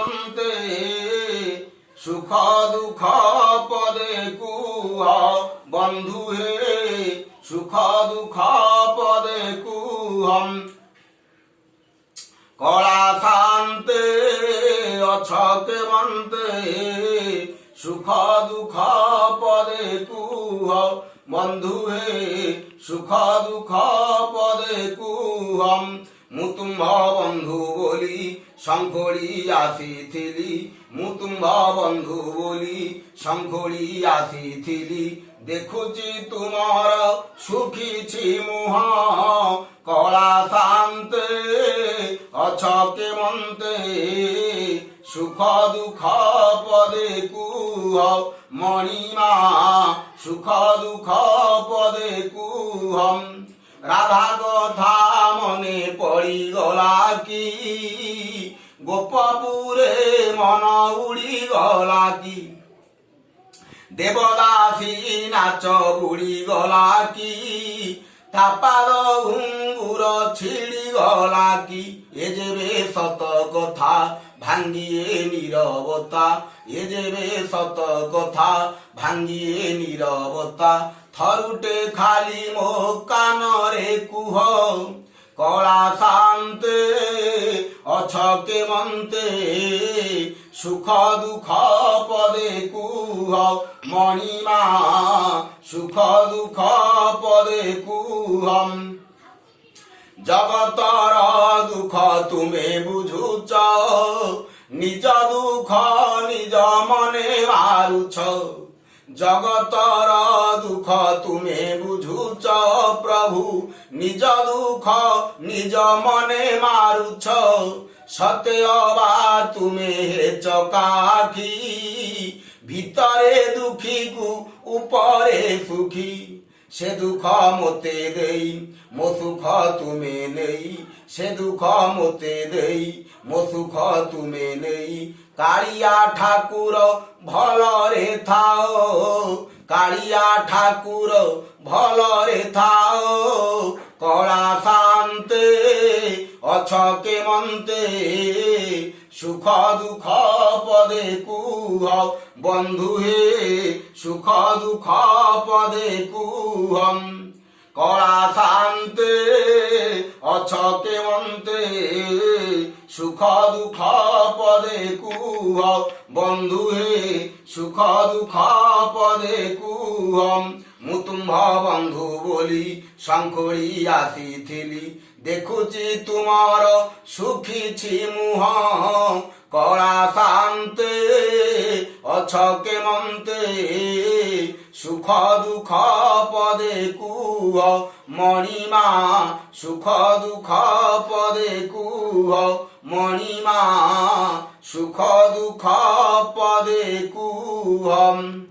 মন্তে সুখ দুঃখ পদে কুহ বন্ধু হে সুখ দুঃখ পদে কুহম কলা শান্তে অছকে মন্তে সুখ দুঃখ পদে কুহ বন্ধু হে সুখ দুঃখ পদে কুহম ମୁଁ ତୁମ୍ଭ ବନ୍ଧୁ ବୋଲି ଶଙ୍ଖୋଳି ଆସିଥିଲି ମୁଁ ତୁମ୍ଭ ବନ୍ଧୁ ବୋଲି ଶଙ୍ଖୋଳି ଆସିଥିଲି ଦେଖୁଛି ତୁମର ଶୁଖିଛି ମୁହଁ କଳା ଶାନ୍ତେ ଅଛ କେମନ୍ତେ ସୁଖ ଦୁଃଖ ପଦେ କୁହ ମଣିମା ସୁଖ ଦୁଃଖ ପଦେ କୁହମ୍ রাধা কথা মনে পড়িগলা কি গোপপুরে মন উড়িগলা কি দেবদাসী নাচ বুড়িগলা কি তাপার ঘুঙ্গুর ছিড়িগলা কি এ যেবে সত কথা ভাঙ্গিয়ে নীরবতা এ যেবে সত কথা ভাঙ্গিয়ে নীরবতা থরুটে খালি মো কানরে কুহ কলা শান্তে অছ কেমন্তে সুখ দুঃখ পদে কুহ মণিমা সুখ দুঃখ পদে কুহম জগতর দুঃখ তুমে বুঝুছ নিজ দুঃখ নিজ মনে মারুছ জগতর দুঃখ তুমে বুঝুছ প্রভু নিজ দুঃখ নিজ মনে মারুছ সতে অবা তুমে হেচ কাখি ভিতরে দুঃখী কু উপরে সুখী সে দুঃখ মতে দেই মো সুখ তুমে নেই সে দুঃখ মতে দেই মো সুখ তুমে নেই কাଳିଆ ଠାକୁର ଭଲରେ ଥାଅ କାଳିଆ ଠାକୁର ଭଲରେ ଥାଅ କଳା ଶାନ୍ତେ ଅଛ କେମନ୍ତେ ସୁଖ ଦୁଃଖ ପଦେ କୁହ ବନ୍ଧୁ ହେ ସୁଖ ଦୁଃଖ ପଦେ କୁହମ୍ কলা শান্তে অছ কেমন্তে সুখ দুঃখ পদে কুহ বন্ধু হে সুখ দুঃখ পদে কুহম ମୁଁ ତୁମ୍ଭ ବନ୍ଧୁ ବୋଲି ଶଙ୍ଖୋଳି ଆସିଥିଲି ଦେଖୁଛି ତୁମର ଶୁଖିଛି ମୁହଁ କଳା ଶାନ୍ତେ ଅଛ କେମନ୍ତେ ସୁଖ ଦୁଃଖ ପଦେ କୁହ ମଣିମା ସୁଖ ଦୁଃଖ ପଦେ କୁହ ମଣିମା ସୁଖ ଦୁଃଖ ପଦେ କୁହମ୍।